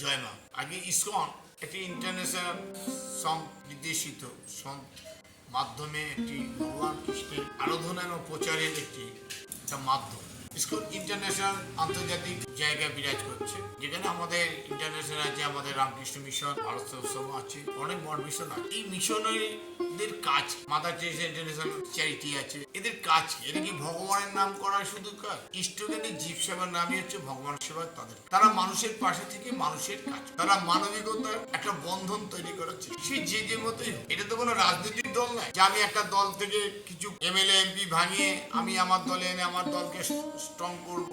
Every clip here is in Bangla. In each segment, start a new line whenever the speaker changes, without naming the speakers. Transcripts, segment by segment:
জয় মা। আগে ইসকন একটি ইন্টারন্যাশনাল নির্দেশিত মাধ্যমে একটি ভগবান কৃষ্ণের আরাধনা এবং প্রচারের একটা মাধ্যম। ইসকন ইন্টারন্যাশনাল আন্তর্জাতিক জায়গায় বিরাজ করছে, যেখানে আমাদের ইন্টারন্যাশনাল আছে, আমাদের রামকৃষ্ণ মিশন, ভারত সেবাশ্রম আছে, অনেক বড় মিশন আছে। এই মিশনারিদের কাজ, মাদার টেরেসা ইন্টারন্যাশনাল চ্যারিটি আছে, এদের কাজ কি? এদের কি ভগবানের নাম করা শুধু কাজ? ইষ্টজ্ঞানী জীব সেবার নামই হচ্ছে ভগবান সেবা। তারা মানুষের পাশে থেকে মানুষের কাজ, তারা মানবিকতার একটা বন্ধন তৈরি করেছে। সে যে মতোই, এটা তো কোনো রাজনৈতিক দল নয় যে আমি একটা দল থেকে কিছু এমএলএ এমপি ভাঙিয়ে আমি আমার দলে এনে আমার দলকে স্ট্রং করব,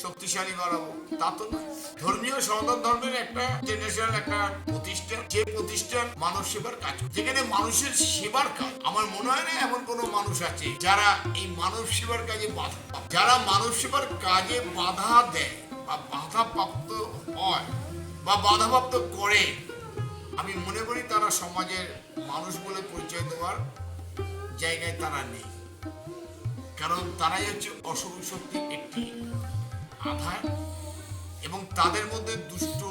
শক্তিশালী বাড়াবো, তা তো নয়। ধর্মীয় সনাতন ধর্মের একটা ইন্টারন্যাশনাল একটা প্রতিষ্ঠান, যে প্রতিষ্ঠান মানব সেবার কাজ, যেখানে মানুষের সেবার কাজ। আমার মনে হয় না এমন কোনো মানুষ আছে যারা এই মানব সেবার কাজে বাধা, যারা মানব সেবার কাজে বাধা দেয় বা বাধাপ্রাপ্ত হয় বা বাধাপ্রাপ্ত করে। আমি মনে করি তারা সমাজের মানুষ বলে পরিচয় দেওয়ার জায়গায় তারা নেই, কারণ তারাই হচ্ছে অশুভ শক্তির একটি আধার এবং তাদের মধ্যে দুষ্ট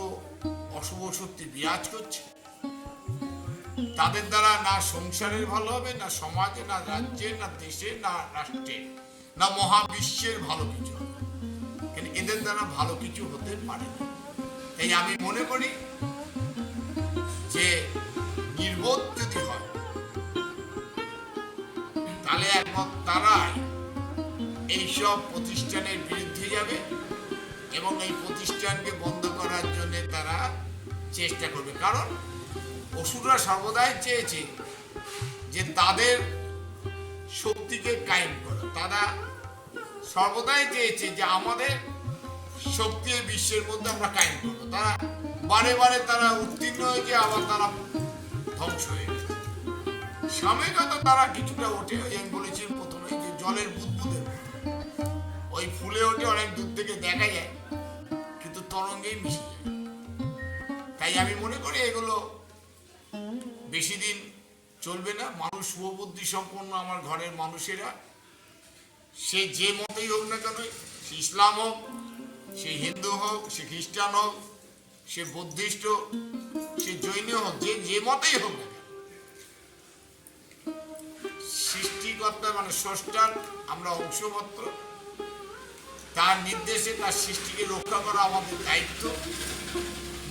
অশুভ শক্তি বিরাজ করছে। তাদের দ্বারা না সংসারের ভালো হবে, না সমাজে, না রাজ্যে, না দেশে, না রাষ্ট্রে, না মহাবিশ্বের ভালো কিছু হবে। কিন্তু এদের দ্বারা ভালো কিছু হতে পারে না। তাই আমি মনে করি যে নির্বোধ যদি হয় তাহলে একমাত্র তারাই এইসব প্রতিষ্ঠানের বিরুদ্ধে যাবে এবং এই প্রতিষ্ঠানকে বন্ধ করার জন্য তারা চেষ্টা করবে। কারণ অসুররা সর্বদাই চেয়েছে যে তাদের শক্তিকে কায়েম করা, তারা সর্বদাই চেয়েছে যে আমাদের শক্তি বিশ্বের মধ্যে আমরা কায়েম করবো। তারা বারে বারে তারা উত্তীর্ণ হয়েছে, আবার তারা ধ্বংস হয়ে গেছে। স্বামীগত তারা কিছুটা ওঠে, আমি বলেছি প্রথমে যে জলের বুদবুদের ওই ফুলে ওঠে, অনেক দূর থেকে দেখা যায় কিন্তু তরঙ্গেই মিশে যায়। তাই আমি মনে করি এগুলো বেশি দিন চলবে না। মানুষ শুভবুদ্ধি সম্পন্ন আমার ঘরের মানুষেরা, সে যে মতেই হোক না কেন, সে ইসলাম হোক, সে হিন্দু হোক, সে খ্রিস্টান হোক, সে বুদ্ধিস্ট হোক, সে জৈন হোক, যে মতেই হোক না কেন, সৃষ্টিকর্তা মানে স্রষ্টার আমরা অংশমাত্র। তার নির্দেশে তার সৃষ্টিকে রক্ষা করা আমাদের দায়িত্ব,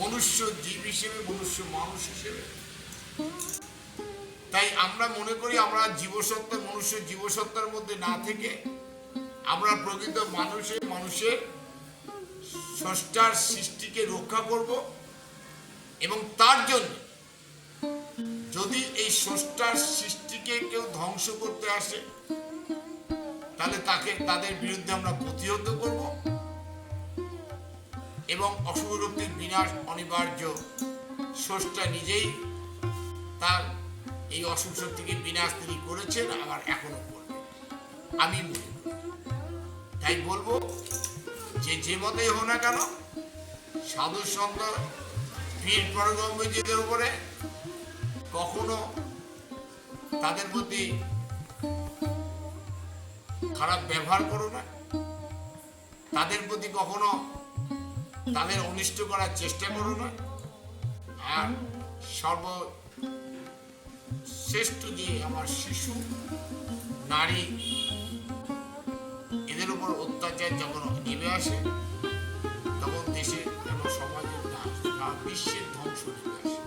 মনুষ্য জীব হিসেবে, মনুষ্য মানুষ হিসেবে। তাই আমরা মনে করি আমরা জীবসত্তা, মনুষ্য জীবসত্তার মধ্যে না থেকে আমরা প্রকৃত মানুষের স্রষ্টার সৃষ্টিকে রক্ষা করব এবং তার জন্য যদি এই স্রষ্টার সৃষ্টিকে কেউ ধ্বংস করতে আসে তাহলে তাদের বিরুদ্ধে আমরা প্রতিহত করব এবং অশুভ শক্তির বিনাশ অনিবার্য। স্রষ্টা নিজেই তার এই অশুভ শক্তিকে বিনাশ তিনি করেছেন, আবার এখনো করবেন আমি মনে করি। তাই বলবো যে মতেই হোক না কেন, সাধু সন্ত পীর পরগম্বরীদের উপরে কখনো তাদের প্রতি খারাপ ব্যবহার করো না, তাদের প্রতি কখনো তাদের অনিষ্ট করার চেষ্টা করো না। আর সর্বশ্রেষ্ঠ যে আমার শিশু, নারী, এদের উপর অত্যাচার যখন নেমে আসে তখন দেশের যেন সমাজের না বিশ্বের ধ্বংস নেমে আসে।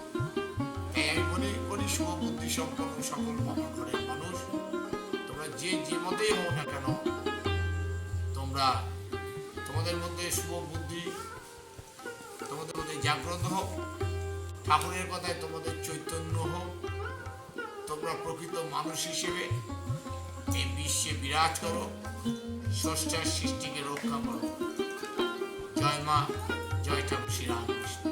তাই আমি মনে করি শুভবুদ্ধি সম্পন্ন সকল আমার ঘরের মানুষ, তোমরা যে মতেই হও না কেন, তোমরা তোমাদের মধ্যে শুভ বুদ্ধি তোমাদের মধ্যে জাগ্রত হোক, ঠাকুরের কথায় তোমাদের চৈতন্য হোক, তোমরা প্রকৃত মানুষ হিসেবে এই বিশ্বে বিরাজ করো, স্রষ্টার সৃষ্টিকে রক্ষা করো। জয় মা, জয় ঠাকুর শ্রী রামকৃষ্ণ।